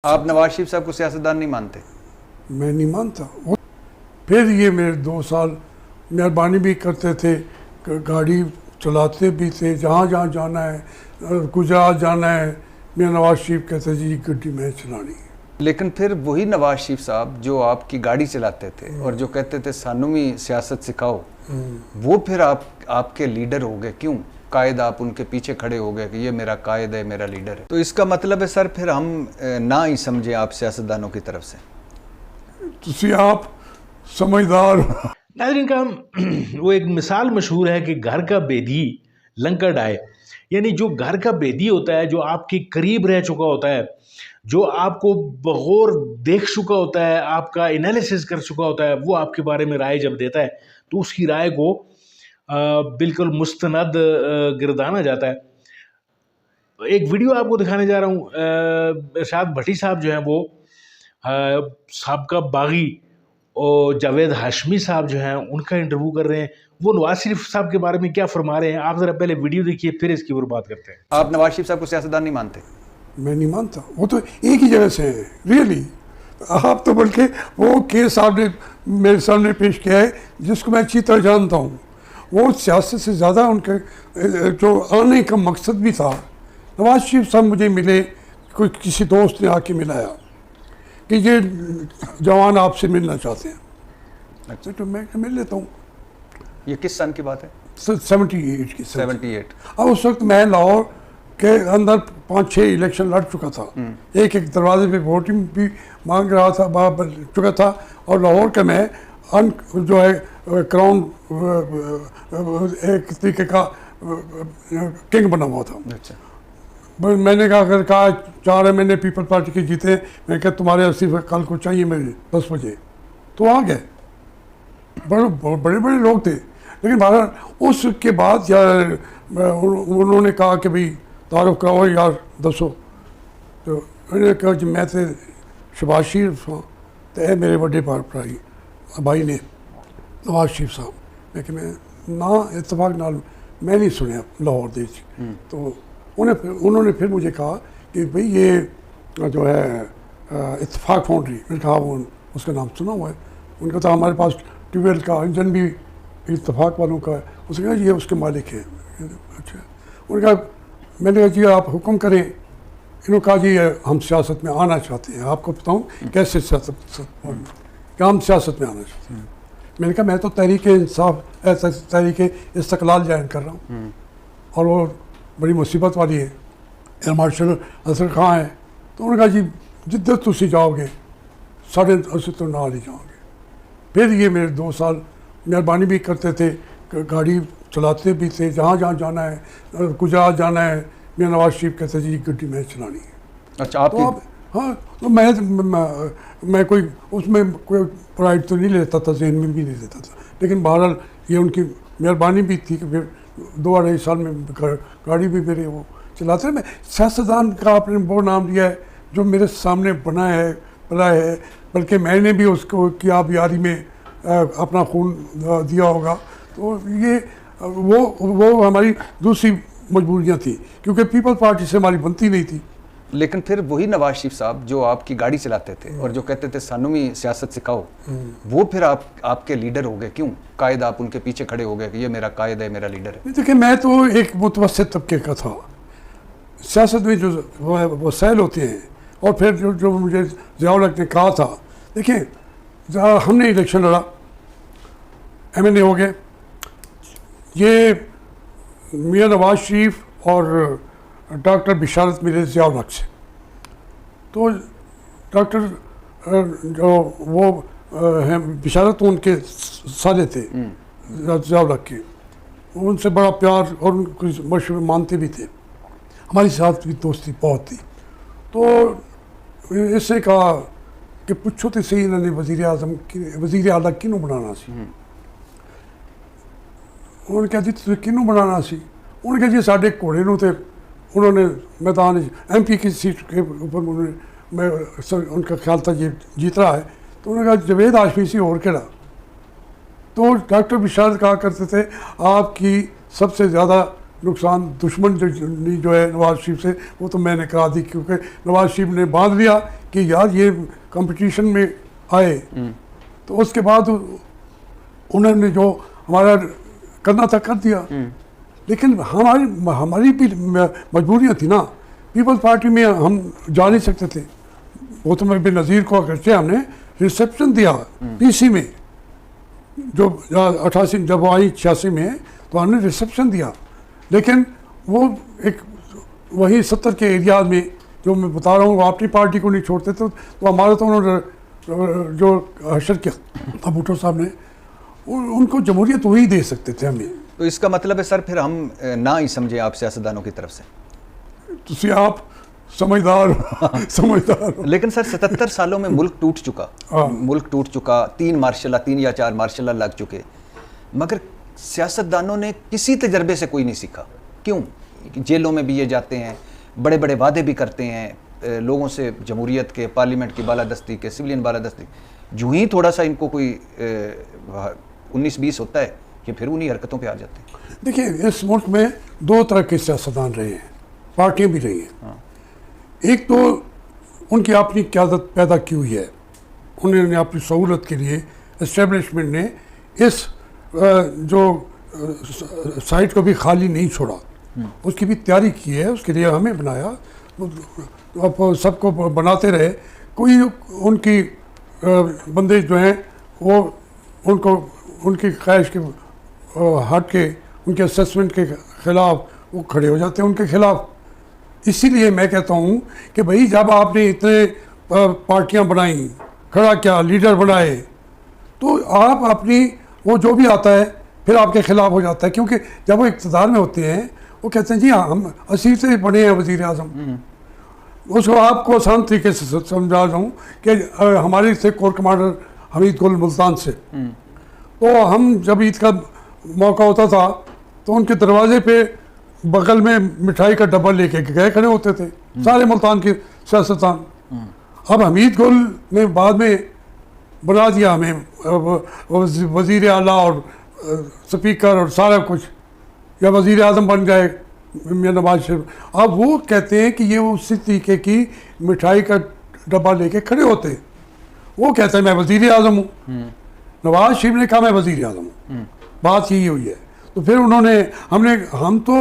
आप नवाज शरीफ साहब को सियासतदान नहीं मानते? मैं नहीं मानता। फिर ये मेरे 2 साल मेहरबानी भी करते थे, गाड़ी चलाते भी थे, जहाँ जहाँ जाना है, गुजरात जाना है, मेरा नवाज शरीफ कहते जी गड्डी में चलानी है। लेकिन फिर वही नवाज शरीफ साहब जो आपकी गाड़ी चलाते थे और जो कहते थे सानू भी सियासत सिखाओ, वो फिर आपके लीडर हो गए। क्यों? कायद आप उनके पीछे खड़े हो गए कि ये मेरा कायद है, मेरा लीडर है। तो इसका मतलब है सर फिर हम ना ही समझे आप सियासतदानों की तरफ से। तुसी आप समझदार नाज़रीन का वो एक मिसाल मशहूर है कि घर का बेदी लंका डाए, यानी जो घर का बेदी होता है, जो आपके करीब रह चुका होता है, जो आपको बगौर देख चुका होता है, आपका एनालिसिस कर चुका होता है, वो आपके बारे में राय जब देता है तो उसकी राय को बिल्कुल मुस्तनद गिरदाना जाता है। एक वीडियो आपको दिखाने जा रहा हूँ। इरशाद भट्टी साहब जो हैं वो साबका बागी और जावेद हाशमी साहब जो हैं उनका इंटरव्यू कर रहे हैं। वो नवाज शरीफ साहब के बारे में क्या फरमा रहे हैं, आप ज़रा पहले वीडियो देखिए, फिर इसकी ऊपर बात करते हैं। आप नवाज शरीफ साहब को सियासतदान नहीं मानते? मैं नहीं मानता। वो तो एक ही जगह से है रियली। आप तो बल्कि वो केस आपने मेरे सामने पेश किया है जिसको मैं अच्छी तरह जानता हूँ। वो सियासत से ज़्यादा उनके जो आने का मकसद भी था। नवाज शरीफ साहब मुझे मिले, कोई किसी दोस्त ने आके मिलाया कि ये जवान आपसे मिलना चाहते हैं। अच्छा, तो मैं मिल लेता हूँ। ये किस सन की बात है? 78 की। 78। अब उस वक्त मैं लाहौर के अंदर 5-6 इलेक्शन लड़ चुका था। एक दरवाजे पे वोटिंग भी मांग रहा था, बन चुका था। और लाहौर का मैं जो है क्राउन एक तरीके का किंग बना हुआ था। अच्छा। मैंने अगर कहा 4 महीने पीपल पार्टी के जीते, मैं कहा तुम्हारे सिर्फ कल को चाहिए मेरे 10 बजे, तो आ गए। बड़े बड़े लोग थे। लेकिन बहरहाल उसके बाद यार उन्होंने कहा कि भाई तारुफ कराओ यार दसो। तो मैंने कहा जी मैं तो शहबाज शरीफ हाँ, तो यह मेरे बड़े भाई ने नवाज शरीफ साहब। लेकिन मैं ना इतफाक नाल मैं नहीं सुनया लाहौर दे। तो उन्होंने फिर मुझे कहा कि भाई ये जो है इत्तेफाक फाउंड्री, मैंने कहा वो उसका नाम सुना हुआ है। उनका तो हमारे पास ट्यूबवेल का इंजन भी इत्तेफाक वालों का है। उसने कहा ये उसके मालिक हैं। अच्छा, उन्होंने कहा, मैंने कहा जी आप हुक्म करें। इन्होंने कहा जी हम सियासत में आना चाहते हैं, आपको बताऊँ कैसे सियासत क्या हम सियासत में आना चाहते हैं। मैंने कहा मैं तो तहरीक इंसाफ तहरीक इस्तकलाल ज्वाइन कर रहा हूँ और वो बड़ी मुसीबत वाली है। एयर मार्शल असर खां है। तो उन्होंने कहा जी जिधर तुम जाओगे साढ़े असर तो नाल ही जाओगे। फिर ये मेरे 2 साल मेहरबानी भी करते थे, गाड़ी चलाते भी थे, जहाँ जहाँ जाना है, गुजरात जाना है, मेरा नवाज शरीफ कहते जी गड्डी में चलानी है। अच्छा, आप तो हाँ, तो मैं कोई उसमें कोई प्राइड तो नहीं लेता था, जहन में भी नहीं लेता था। लेकिन बहरहाल ये उनकी मेहरबानी भी थी कि फिर 2-2.5 साल में गाड़ी भी मेरे वो चलाते हैं। मैं सियासतदान का आपने वो नाम लिया है जो मेरे सामने बना है पला है, बल्कि मैंने भी उसको की आप यारी में अपना खून दिया होगा। तो ये वो हमारी दूसरी मजबूरियाँ थी, क्योंकि पीपल पार्टी से हमारी बनती नहीं थी। लेकिन फिर वही नवाज शरीफ साहब जो आपकी गाड़ी चलाते थे और जो कहते थे सानू भी सियासत सिखाओ, वो फिर आपके लीडर हो गए। क्यों? कायद आप उनके पीछे खड़े हो गए कि ये मेरा कायद है, मेरा लीडर है। देखिए मैं तो एक मुतवस्सित तबके का था। सियासत में जो वसाइल होते हैं और फिर जो मुझे ज़ियाउल हक ने कहा था, देखिए हमने इलेक्शन लड़ा, MNA हो गए। ये मियां नवाज शरीफ और डॉक्टर बिशारत मिले ज़ियाउल हक से। तो डॉक्टर जो वो हैं बिशारत उनके साले थे ज़ियाउल हक के, उनसे बड़ा प्यार और उनको मशवरे मानते भी थे। हमारी साथ भी दोस्ती बहुत थी। तो इससे कहा कि पुछो तो सही इन्होंने वज़ीर आला किनू बनाना सी। उन्होंने कहा जी तुझे किनू बनाना सी। उन्होंने कहा जी साढ़े घोड़े नूं ते उन्होंने मैदान MP की सीट के ऊपर उनका ख्याल था ये जीत रहा है। तो उन्होंने कहा जावेद हाशमी सी और केड़ा। तो डॉक्टर बिशारत कहा करते थे आपकी सबसे ज़्यादा नुकसान दुश्मन जो है नवाज शरीफ से, वो तो मैंने करा दी, क्योंकि नवाज शरीफ ने बांध लिया कि यार ये कंपटीशन में आए, तो उसके बाद उन्होंने जो हमारा करना था कर दिया। लेकिन हमारी भी मजबूरियाँ थी ना, पीपल्स पार्टी में हम जा नहीं सकते थे। वो तो मैं बेनज़ीर को करते हमने रिसेप्शन दिया पीसी में, जो 88 जब आई 86 में, तो हमने रिसेप्शन दिया। लेकिन वो एक वही 70 के एरिया में जो मैं बता रहा हूँ, वो अपनी पार्टी को नहीं छोड़ते तो हमारा तो उन्होंने जो हशर किया भुट्टो साहब ने, उनको जमहूरियत वही दे सकते थे हमें। तो इसका मतलब है सर फिर हम ना ही समझे आप सियासतदानों की तरफ से। तो आप समझदार हो। लेकिन सर 77 सालों में मुल्क टूट चुका, मुल्क टूट चुका, 3 या 4 मार्शल लग चुके, मगर सियासतदानों ने किसी तजर्बे से कोई नहीं सीखा। क्यों? जेलों में भी ये जाते हैं, बड़े बड़े वादे भी करते हैं लोगों से, जमहूरियत के, पार्लियामेंट की बालादस्ती के, सिविलियन बालादस्ती, जो ही थोड़ा सा इनको कोई 19-20 होता है कि फिर उन्हीं हरकतों पे आ जाते हैं। देखिए, इस मुल्क में 2 तरह के सियासतदान रहे हैं, पार्टियाँ भी रही हैं। हाँ। एक तो उनकी अपनी क़यादत पैदा की हुई है, उन्होंने अपनी सहूलत के लिए इस्टेब्लिशमेंट ने इस जो साइट को भी खाली नहीं छोड़ा, उसकी भी तैयारी की है, उसके लिए हमें बनाया, अब सबको बनाते रहे। कोई उनकी बंदे जो हैं वो उनको उनकी ख्वाहिश के हट के उनके असेसमेंट के ख़िलाफ़ वो खड़े हो जाते हैं उनके ख़िलाफ़। इसीलिए मैं कहता हूँ कि भाई जब आपने इतने पार्टियाँ बनाई, खड़ा क्या, लीडर बनाए, तो आप अपनी वो जो भी आता है फिर आपके ख़िलाफ़ हो जाता है। क्योंकि जब वो इक़्तिदार में होते हैं वो कहते हैं जी हाँ हम असीर से बने हैं वज़ीर आज़म। उसको आपको आसान तरीके से समझा रहा हूँ कि हमारे से कोर कमांडर हमीद गुल मुल्तान से, तो हम जब ईद का मौका होता था तो उनके दरवाजे पे बगल में मिठाई का डब्बा लेके गए खड़े होते थे सारे मुल्तान के सियासतदान। अब हमीद गुल ने बाद में बना दिया हमें वज़ीर आला और स्पीकर और सारा कुछ, या वज़ीर आज़म बन गए मियां नवाज शरीफ। अब वो कहते हैं कि ये उसी तरीके की मिठाई का डब्बा लेके खड़े होते, वो कहते हैं मैं वज़ीर आज़म हूँ, नवाज शरीफ ने कहा मैं वज़ीर आज़म हूँ, बात यही हुई है। तो फिर हम तो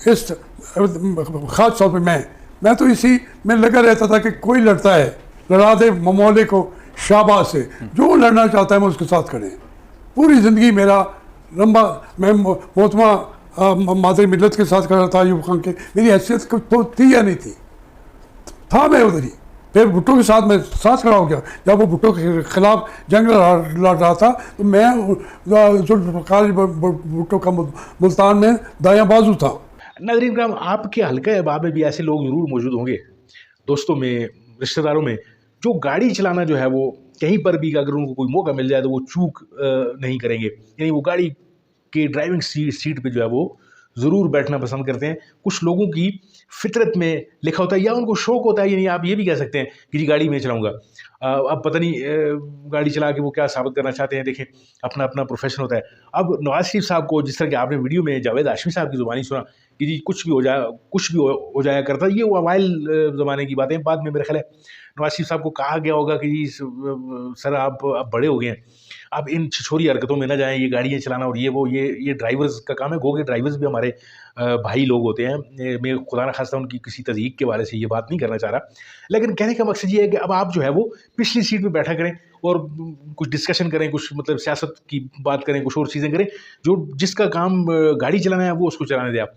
इस ख़ास तौर पर मैं तो इसी में लगा रहता था कि कोई लड़ता है लड़ा दे ममौले को शाबाश से, जो लड़ना चाहता है मैं उसके साथ खड़े। पूरी ज़िंदगी मेरा लंबा, मैं मोहतरमा मादरी मिल्लत के साथ खड़ा था, अयूब खान के, मेरी हैसियत तो थी या नहीं थी, था मैं उधर ही। फिर भुट्टो के साथ मैं साथ खड़ा हो गया, जब वो भुट्टो के खिलाफ जंग लड़ रहा था तो मैं जुल्फ़िकार भुट्टो का मुल्तान में दायां बाजू था। नाज़रीन करम, आपके हल्का अहबाब में भी ऐसे लोग ज़रूर मौजूद होंगे, दोस्तों में, रिश्तेदारों में, जो गाड़ी चलाना जो है वो कहीं पर भी अगर उनको कोई मौका मिल जाए तो वो चूक नहीं करेंगे, यानी वो गाड़ी के ड्राइविंग सीट पे जो है वो ज़रूर बैठना पसंद करते हैं। कुछ लोगों की फितरत में लिखा होता है या उनको शौक़ होता है, यानी आप ये भी कह सकते हैं कि जी गाड़ी में चलाऊँगा। अब पता नहीं गाड़ी चला के वो क्या साबित करना चाहते हैं, देखें अपना अपना प्रोफेशन होता है। अब नवाज शरीफ साहब को जिस तरह कि आपने वीडियो में जावेद हाशमी साहब की ज़ुबानी सुना कि जी कुछ भी हो जाया करता, ये वो अवाइल ज़माने की बातें। बाद में मेरा ख्याल है नवाज शरीफ साहब को कहा गया होगा कि जी सर आप बड़े हो गए हैं, आप इन छिछोरी हरकतों में ना जाएं, ये गाड़ियाँ चलाना और ये ड्राइवर्स का काम है। गो के ड्राइवर्स भी हमारे भाई लोग होते हैं। मैं खुदा न खास्ता उनकी किसी तज़यीक़ के बारे से ये बात नहीं करना चाह रहा, लेकिन कहने का मकसद ये है कि अब आप जो है वो पिछली सीट पे बैठा करें और कुछ डिस्कशन करें, कुछ मतलब सियासत की बात करें, कुछ और चीज़ें करें, जो जिसका काम गाड़ी चलाना है वो उसको चलाने दें आप।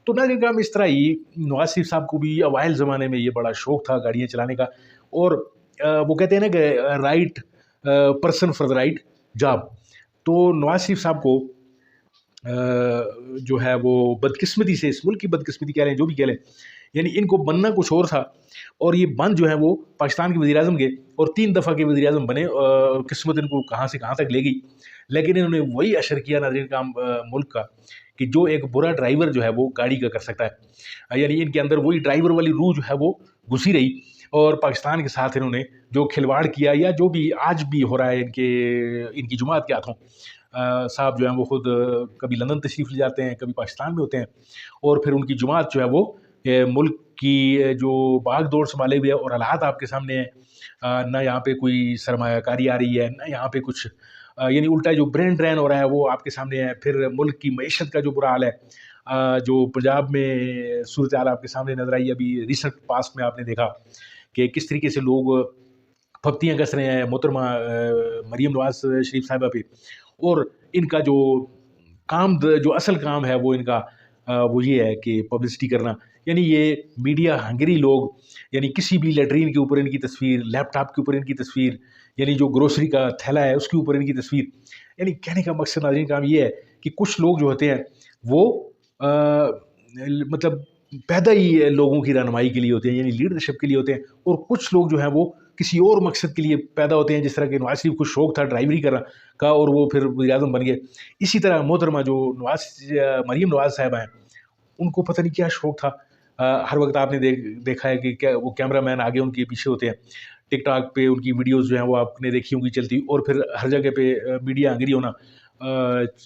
तो ना काम इस तरह ही नवाज शरीफ साहब को भी अवाइल ज़माने में ये बड़ा शौक़ था गाड़ियाँ चलाने का, और वो कहते हैं ना कि right person for the right job. तो नवाज शरीफ साहब को जो है वो बदकिस्मती से, इस मुल्क की बदकिस्मती कह लें, जो भी कह लें, यानी इनको बनना कुछ और था और ये बन जो है वो पाकिस्तान के वज़ीर-ए-आज़म के, और 3 दफ़ा के वज़ीर-ए-आज़म बने। किस्मत इनको कहाँ से कहाँ तक ले गई, लेकिन इन्होंने वही अशर किया नाज़रीन काम मुल्क का कि जो एक बुरा ड्राइवर जो है वो गाड़ी का कर सकता है, यानी इनके अंदर वही ड्राइवर वाली रूह जो है वो घुसी रही और पाकिस्तान के साथ इन्होंने जो खिलवाड़ किया, या जो भी आज भी हो रहा है इनकी जमात के हाथों, साहब जो हैं वो खुद कभी लंदन तशरीफ़ ले जाते हैं, कभी पाकिस्तान में होते हैं, और फिर उनकी जुमात जो है वो मुल्क की जो भाग दौड़ संभाले हुए है और हालात आपके सामने हैं। ना यहाँ पे कोई सरमायाकारी आ रही है, ना यहाँ पे कुछ यानी उल्टा जो ब्रेन ड्रेन हो रहा है वो आपके सामने है। फिर मुल्क की मईशत का जो बुरा हाल है, जो पंजाब में सूरत हाल आपके सामने नज़र आई अभी रिसेंट पास्ट में, आपने देखा कि किस तरीके से लोग फब्तियाँ कस रहे हैं मोहतरमा मरीम नवाज शरीफ साहिबा पे। और इनका जो जो असल काम है वो इनका वो ये है कि पब्लिसिटी करना। यानी ये मीडिया हंगरी लोग, यानी किसी भी लेटरीन के ऊपर इनकी तस्वीर, लैपटॉप के ऊपर इनकी तस्वीर, यानी जो ग्रोसरी का थैला है उसके ऊपर इनकी तस्वीर। यानी कहने का मकसद नाज़रीन काम ये है कि कुछ लोग जो होते हैं वो मतलब पैदा ही लोगों की रहनुमाई के लिए होते हैं, यानी लीडरशिप के लिए होते हैं, और कुछ लोग जो हैं वो किसी और मकसद के लिए पैदा होते हैं। जिस तरह के नवाज शरीफ को शौक़ था ड्राइवरी करना का और वो फिर वज़ीर-ए-आज़म बन गए, इसी तरह मोहतरमा जो मरीम नवाज साहिबा हैं उनको पता नहीं क्या शौक़ था। हर वक्त आपने देखा है कि क्या वो कैमरामैन आगे उनके पीछे होते हैं। टिकटॉक पे उनकी वीडियोस जो हैं वो आपने देखी होंगी चलती, और फिर हर जगह पे मीडिया हंगरी होना,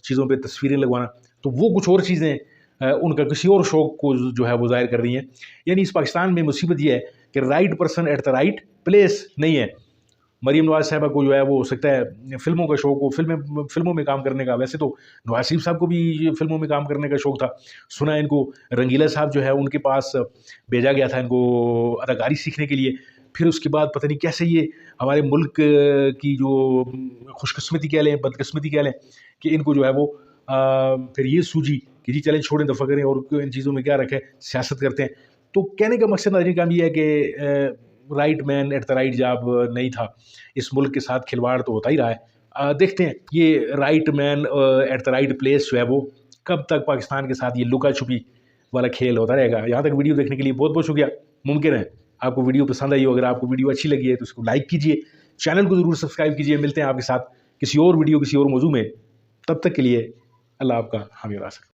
चीज़ों पे तस्वीरें लगवाना, तो वो कुछ और चीज़ें उनका किसी और शौक़ को जो है वो ज़ाहिर कर रही हैं। यानी इस पाकिस्तान में मुसीबत ये है कि right person at the right place नहीं है। मरीम नवाज साहिबा को जो है वो हो सकता है फ़िल्मों का शौक़ हो, फ़िल्मों में काम करने का। वैसे तो नवाज शरीफ साहब को भी फ़िल्मों में काम करने का शौक़ था। सुना है इनको रंगीला साहब जो है उनके पास भेजा गया था इनको अदाकारी सीखने के लिए। फिर उसके बाद पता नहीं कैसे ये हमारे मुल्क की जो खुशकिस्मती कह लें, बदकिस्मती कह लें, कि इनको जो है वो फिर ये सूझी कि जी चलें छोड़ें, दफ़ा करें, और इन चीज़ों में क्या रखें, सियासत करते हैं। तो कहने का मकसद नाज़रीन काम ये है कि right man at the right job नहीं था। इस मुल्क के साथ खिलवाड़ तो होता ही रहा है। देखते हैं ये right man at the right place जो है वो कब तक पाकिस्तान के साथ ये लुका छुपी वाला खेल होता रहेगा। यहाँ तक वीडियो देखने के लिए बहुत बहुत शुक्रिया। मुमकिन है आपको वीडियो पसंद आई हो। अगर आपको वीडियो अच्छी लगी है तो उसको लाइक कीजिए, चैनल को ज़रूर सब्सक्राइब कीजिए। मिलते हैं आपके साथ किसी और वीडियो, किसी और मौजू में। तब तक के लिए अल्लाह आपका हामी और आसिर।